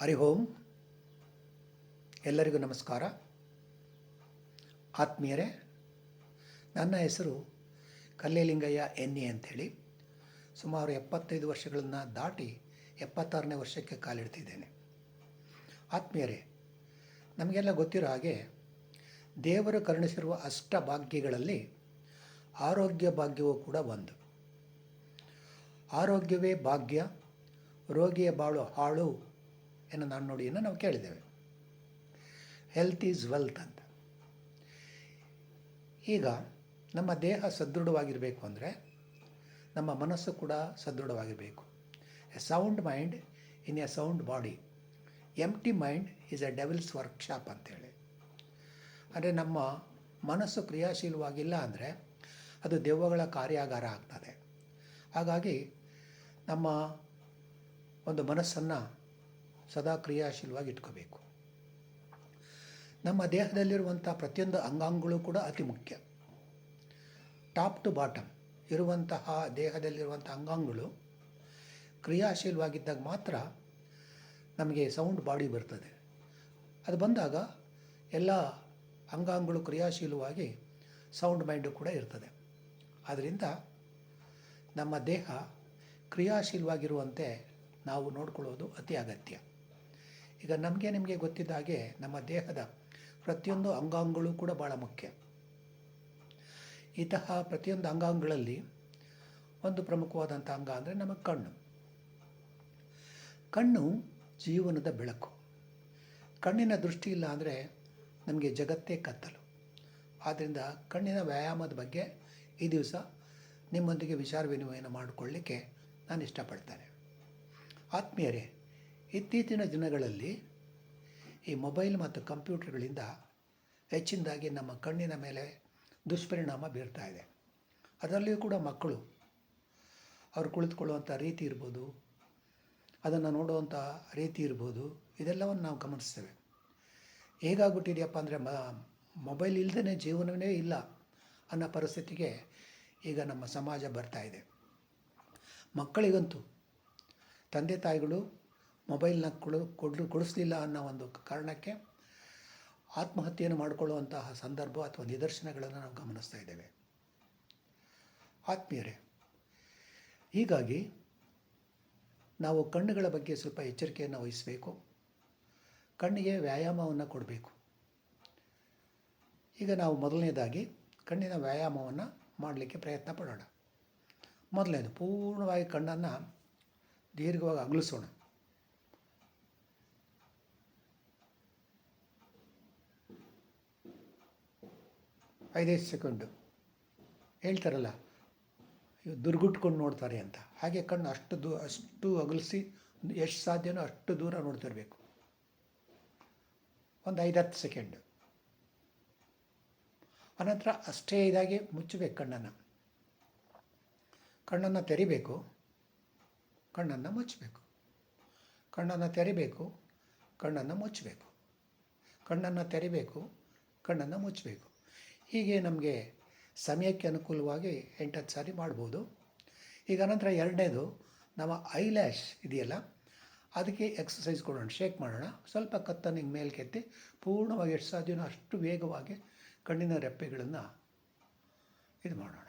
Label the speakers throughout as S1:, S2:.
S1: ಹರಿ ಓಂ. ಎಲ್ಲರಿಗೂ ನಮಸ್ಕಾರ. ಆತ್ಮೀಯರೇ, ನನ್ನ ಹೆಸರು ಕಲ್ಲೇಲಿಂಗಯ್ಯ ಎನ್ನಿ ಅಂಥೇಳಿ. ಸುಮಾರು 75 ವರ್ಷಗಳನ್ನು ದಾಟಿ 76ನೇ ವರ್ಷಕ್ಕೆ ಕಾಲಿಡ್ತಿದ್ದೇನೆ. ಆತ್ಮೀಯರೇ, ನಮಗೆಲ್ಲ ಗೊತ್ತಿರೋ ಹಾಗೆ ದೇವರು ಕರುಣಿಸಿರುವ ಅಷ್ಟಭಾಗ್ಯಗಳಲ್ಲಿ ಆರೋಗ್ಯ ಭಾಗ್ಯವೂ ಕೂಡ ಒಂದು. ಆರೋಗ್ಯವೇ ಭಾಗ್ಯ, ರೋಗಿಯ ಬಾಳು ಹಾಳು ಎನ್ನೋ ನಾಣ್ಣುಡಿಯನ್ನು ನಾವು ಕೇಳಿದ್ದೇವೆ. ಹೆಲ್ತ್ ಈಸ್ ವೆಲ್ತ್ ಅಂತ. ಈಗ ನಮ್ಮ ದೇಹ ಸದೃಢವಾಗಿರಬೇಕು ಅಂದರೆ ನಮ್ಮ ಮನಸ್ಸು ಕೂಡ ಸದೃಢವಾಗಿರಬೇಕು. A sound mind in a sound body, empty mind is a devil's workshop ಅಂತೇಳಿ. ಅಂದರೆ ನಮ್ಮ ಮನಸ್ಸು ಕ್ರಿಯಾಶೀಲವಾಗಿಲ್ಲ ಅಂದರೆ ಅದು ದೆವ್ವಗಳ ಕಾರ್ಯಾಗಾರ ಆಗ್ತದೆ. ಹಾಗಾಗಿ ನಮ್ಮ ಒಂದು ಮನಸ್ಸನ್ನು ಸದಾ ಕ್ರಿಯಾಶೀಲವಾಗಿ ಇಟ್ಕೋಬೇಕು. ನಮ್ಮ ದೇಹದಲ್ಲಿರುವಂಥ ಪ್ರತಿಯೊಂದು ಅಂಗಾಂಗಗಳು ಕೂಡ ಅತಿ ಮುಖ್ಯ. ಟಾಪ್ ಟು ಬಾಟಮ್ ಇರುವಂತಹ ದೇಹದಲ್ಲಿರುವಂಥ ಅಂಗಾಂಗಗಳು ಕ್ರಿಯಾಶೀಲವಾಗಿದ್ದಾಗ ಮಾತ್ರ ನಮಗೆ ಸೌಂಡ್ ಬಾಡಿ ಬರ್ತದೆ. ಅದು ಬಂದಾಗ ಎಲ್ಲ ಅಂಗಾಂಗಗಳು ಕ್ರಿಯಾಶೀಲವಾಗಿ ಸೌಂಡ್ ಮೈಂಡು ಕೂಡ ಇರ್ತದೆ. ಆದ್ದರಿಂದ ನಮ್ಮ ದೇಹ ಕ್ರಿಯಾಶೀಲವಾಗಿರುವಂತೆ ನಾವು ನೋಡ್ಕೊಳ್ಳೋದು ಅತಿ ಅಗತ್ಯ. ಈಗ ನಿಮಗೆ ಗೊತ್ತಿದ್ದ ಹಾಗೆ ನಮ್ಮ ದೇಹದ ಪ್ರತಿಯೊಂದು ಅಂಗಾಂಗಗಳು ಕೂಡ ಭಾಳ ಮುಖ್ಯ. ಇಂತಹ ಪ್ರತಿಯೊಂದು ಅಂಗಾಂಗಗಳಲ್ಲಿ ಒಂದು ಪ್ರಮುಖವಾದಂಥ ಅಂಗ ಅಂದರೆ ನಮ್ಮ ಕಣ್ಣು. ಕಣ್ಣು ಜೀವನದ ಬೆಳಕು. ಕಣ್ಣಿನ ದೃಷ್ಟಿ ಇಲ್ಲ ಅಂದರೆ ನಮಗೆ ಜಗತ್ತೇ ಕತ್ತಲು. ಆದ್ದರಿಂದ ಕಣ್ಣಿನ ವ್ಯಾಯಾಮದ ಬಗ್ಗೆ ಈ ದಿವಸ ನಿಮ್ಮೊಂದಿಗೆ ವಿಚಾರ ವಿನಿಮಯನ ಮಾಡಿಕೊಳ್ಳಿಕ್ಕೆ ನಾನು ಇಷ್ಟಪಡ್ತೇನೆ. ಆತ್ಮೀಯರೇ, ಇತ್ತೀಚಿನ ದಿನಗಳಲ್ಲಿ ಈ ಮೊಬೈಲ್ ಮತ್ತು ಕಂಪ್ಯೂಟರ್ಗಳಿಂದ ಹೆಚ್ಚಿನದಾಗಿ ನಮ್ಮ ಕಣ್ಣಿನ ಮೇಲೆ ದುಷ್ಪರಿಣಾಮ ಬೀರ್ತಾ ಇದೆ. ಅದರಲ್ಲಿಯೂ ಕೂಡ ಮಕ್ಕಳು ಅವರು ಕುಳಿತುಕೊಳ್ಳುವಂಥ ರೀತಿ ಇರ್ಬೋದು, ಅದನ್ನು ನೋಡುವಂಥ ರೀತಿ ಇರ್ಬೋದು, ಇದೆಲ್ಲವನ್ನು ನಾವು ಗಮನಿಸ್ತೇವೆ. ಹೇಗಾಗ್ಬಿಟ್ಟಿದೆಯಪ್ಪ ಅಂದರೆ ಮೊಬೈಲ್ ಇಲ್ಲದೇ ಜೀವನವೇ ಇಲ್ಲ ಅನ್ನೋ ಪರಿಸ್ಥಿತಿಗೆ ಈಗ ನಮ್ಮ ಸಮಾಜ ಬರ್ತಾ ಇದೆ. ಮಕ್ಕಳಿಗಂತೂ ತಂದೆ ತಾಯಿಗಳು ಮೊಬೈಲ್ನ ಕೊಡಿಸ್ಲಿಲ್ಲ ಅನ್ನೋ ಒಂದು ಕಾರಣಕ್ಕೆ ಆತ್ಮಹತ್ಯೆಯನ್ನು ಮಾಡಿಕೊಳ್ಳುವಂತಹ ಸಂದರ್ಭ ಅಥವಾ ನಿದರ್ಶನಗಳನ್ನು ನಾವು ಗಮನಿಸ್ತಾ ಇದ್ದೇವೆ. ಆತ್ಮೀಯರೇ, ಹೀಗಾಗಿ ನಾವು ಕಣ್ಣುಗಳ ಬಗ್ಗೆ ಸ್ವಲ್ಪ ಎಚ್ಚರಿಕೆಯನ್ನು ವಹಿಸಬೇಕು. ಕಣ್ಣಿಗೆ ವ್ಯಾಯಾಮವನ್ನು ಕೊಡಬೇಕು. ಈಗ ನಾವು ಮೊದಲನೇದಾಗಿ ಕಣ್ಣಿನ ವ್ಯಾಯಾಮವನ್ನು ಮಾಡಲಿಕ್ಕೆ ಪ್ರಯತ್ನ ಪಡೋಣ. ಮೊದಲನೇದು, ಪೂರ್ಣವಾಗಿ ಕಣ್ಣನ್ನು ದೀರ್ಘವಾಗಿ ಅಗಲಿಸೋಣ. ಐದೈದು ಸೆಕೆಂಡು ಹೇಳ್ತಾರಲ್ಲ, ದುರ್ಗುಟ್ಕೊಂಡು ನೋಡ್ತಾರೆ ಅಂತ. ಹಾಗೆ ಕಣ್ಣು ಅಷ್ಟು ಅಗಲಿಸಿ ಎಷ್ಟು ಸಾಧ್ಯನೋ ಅಷ್ಟು ದೂರ ನೋಡ್ತಿರ್ಬೇಕು. ಒಂದು 5-10 ಸೆಕೆಂಡು. ಅನಂತರ ಅಷ್ಟೇ ಇದಾಗಿ ಮುಚ್ಚಬೇಕು ಕಣ್ಣನ್ನು. ಕಣ್ಣನ್ನು ತೆರಿಬೇಕು, ಕಣ್ಣನ್ನು ಮುಚ್ಚಬೇಕು, ಕಣ್ಣನ್ನು ತೆರಿಬೇಕು, ಕಣ್ಣನ್ನು ಮುಚ್ಚಬೇಕು, ಕಣ್ಣನ್ನು ತೆರಿಬೇಕು, ಕಣ್ಣನ್ನು ಮುಚ್ಚಬೇಕು. ಹೀಗೆ ನಮಗೆ ಸಮಯಕ್ಕೆ ಅನುಕೂಲವಾಗಿ 8-10 ಸಾರಿ ಮಾಡ್ಬೋದು. ಈಗ ನಂತರ ಎರಡನೇದು, ನಮ್ಮ ಐಲ್ಯಾಶ್ ಇದೆಯಲ್ಲ, ಅದಕ್ಕೆ ಎಕ್ಸಸೈಸ್ ಕೊಡೋಣ, ಶೇಕ್ ಮಾಡೋಣ. ಸ್ವಲ್ಪ ಕತ್ತನ್ನು ಹಿಂಗೆ ಮೇಲೆ ಕೆತ್ತಿ ಪೂರ್ಣವಾಗಿ ಎಷ್ಟು ಸಾಧ್ಯನೋ ಅಷ್ಟು ವೇಗವಾಗಿ ಕಣ್ಣಿನ ರೆಪ್ಪೆಗಳನ್ನು ಇದು ಮಾಡೋಣ.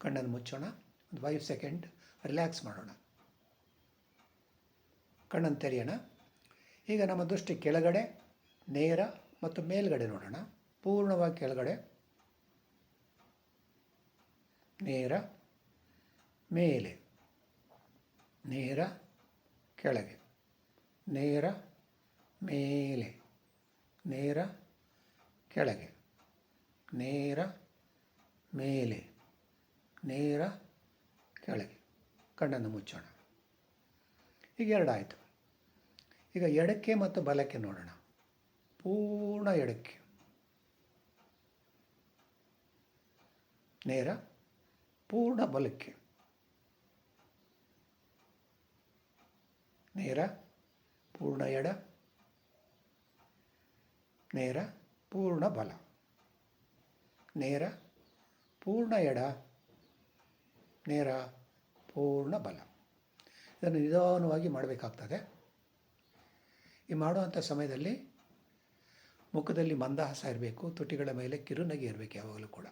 S1: ಕಣ್ಣನ್ನು ಮುಚ್ಚೋಣ. ಒಂದು 5 ಸೆಕೆಂಡ್ ರಿಲ್ಯಾಕ್ಸ್ ಮಾಡೋಣ. ಕಣ್ಣನ್ನು ತೆರೆಯೋಣ. ಈಗ ನಮ್ಮ ದೃಷ್ಟಿ ಕೆಳಗಡೆ, ನೇರ ಮತ್ತು ಮೇಲ್ಗಡೆ ನೋಡೋಣ. ಪೂರ್ಣವಾಗಿ ಕೆಳಗಡೆ, ನೇರ, ಮೇಲೆ, ನೇರ, ಕೆಳಗೆ, ನೇರ, ಮೇಲೆ, ನೇರ, ಕೆಳಗೆ, ನೇರ, ಮೇಲೆ, ನೇರ, ಕೆಳಗೆ. ಕಣ್ಣನ್ನು ಮುಚ್ಚೋಣ. ಈಗ ಎರಡಾಯಿತು. ಈಗ ಎಡಕ್ಕೆ ಮತ್ತು ಬಲಕ್ಕೆ ನೋಡೋಣ. ಪೂರ್ಣ ಎಡಕ್ಕೆ, ನೇರ, ಪೂರ್ಣ ಬಲಕ್ಕೆ, ನೇರ, ಪೂರ್ಣ ಎಡ, ನೇರ, ಪೂರ್ಣ ಬಲ, ನೇರ, ಪೂರ್ಣ ಎಡ, ನೇರ, ಪೂರ್ಣ ಬಲ. ಇದನ್ನು ನಿಧಾನವಾಗಿ ಮಾಡಬೇಕಾಗ್ತದೆ. ಈ ಮಾಡುವಂಥ ಸಮಯದಲ್ಲಿ ಮುಖದಲ್ಲಿ ಮಂದಹಾಸ ಇರಬೇಕು, ತುಟಿಗಳ ಮೇಲೆ ಕಿರುನಗೆ ಇರಬೇಕು ಯಾವಾಗಲೂ ಕೂಡ.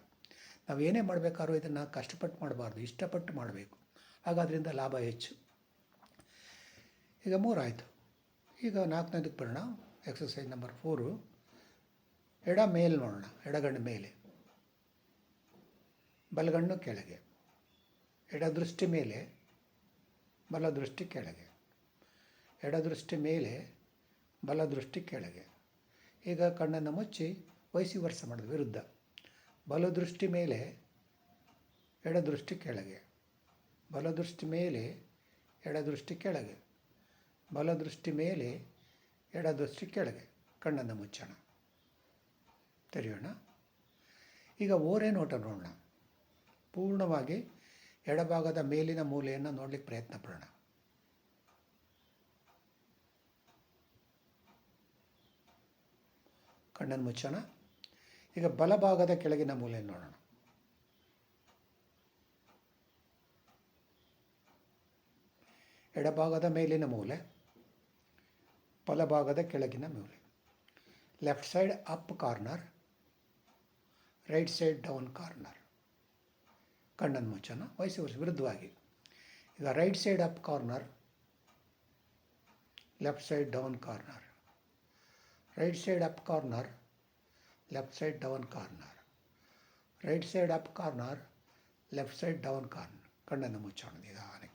S1: ನಾವು ಏನೇ ಮಾಡಬೇಕಾದ್ರೂ ಇದನ್ನು ಕಷ್ಟಪಟ್ಟು ಮಾಡಬಾರ್ದು, ಇಷ್ಟಪಟ್ಟು ಮಾಡಬೇಕು. ಹಾಗಾದ್ರಿಂದ ಲಾಭ ಹೆಚ್ಚು. ಈಗ 3 ಆಯಿತು. ಈಗ 4ನೇದಕ್ಕೆ ಬರೋಣ. Exercise number 4. ಎಡ ಮೇಲೆ ನೋಡೋಣ. ಎಡಗಣ್ಣು ಮೇಲೆ, ಬಲಗಣ್ಣು ಕೆಳಗೆ. ಎಡದೃಷ್ಟಿ ಮೇಲೆ, ಬಲದೃಷ್ಟಿ ಕೆಳಗೆ. ಎಡದೃಷ್ಟಿ ಮೇಲೆ, ಬಲದೃಷ್ಟಿ ಕೆಳಗೆ. ಈಗ ಕಣ್ಣನ್ನು ಮುಚ್ಚಿ ವೈಸಿ ವರ್ಷ ಮಾಡೋದು ವಿರುದ್ಧ. ಬಲದೃಷ್ಟಿ ಮೇಲೆ, ಎಡದೃಷ್ಟಿ ಕೆಳಗೆ. ಬಲದೃಷ್ಟಿ ಮೇಲೆ, ಎಡದೃಷ್ಟಿ ಕೆಳಗೆ. ಬಲದೃಷ್ಟಿ ಮೇಲೆ, ಎಡದೃಷ್ಟಿ ಕೆಳಗೆ. ಕಣ್ಣನ್ನು ಮುಚ್ಚೋಣ, ತೆರೆಯೋಣ. ಈಗ ಓರೆ ನೋಟ ನೋಡೋಣ. ಪೂರ್ಣವಾಗಿ ಎಡಭಾಗದ ಮೇಲಿನ ಮೂಲೆಯನ್ನು ನೋಡಲಿಕ್ಕೆ ಪ್ರಯತ್ನ ಪಡೋಣ. ಕಣ್ಣನ್ನು ಮುಚ್ಚೋಣ. ಈಗ ಬಲಭಾಗದ ಕೆಳಗಿನ ಮೂಲೆಯನ್ನು ನೋಡೋಣ. ಎಡಭಾಗದ ಮೇಲಿನ ಮೂಲೆ, ಬಲಭಾಗದ ಕೆಳಗಿನ ಮೂಲೆ. Left side up corner, right side down corner. ಕಣ್ಣನ್ನು ಮುಚ್ಚೋಣ, ವೈಸ್ ವರ್ಷ ವಿರುದ್ಧವಾಗಿ. ಈಗ right side up corner, left side down corner. Right side up corner, left side down corner. Right side up corner, left side down corner. ಕಣ್ಣನ್ನು ಮುಚ್ಚೋಣ ನಿಧಾನಕ್ಕೆ.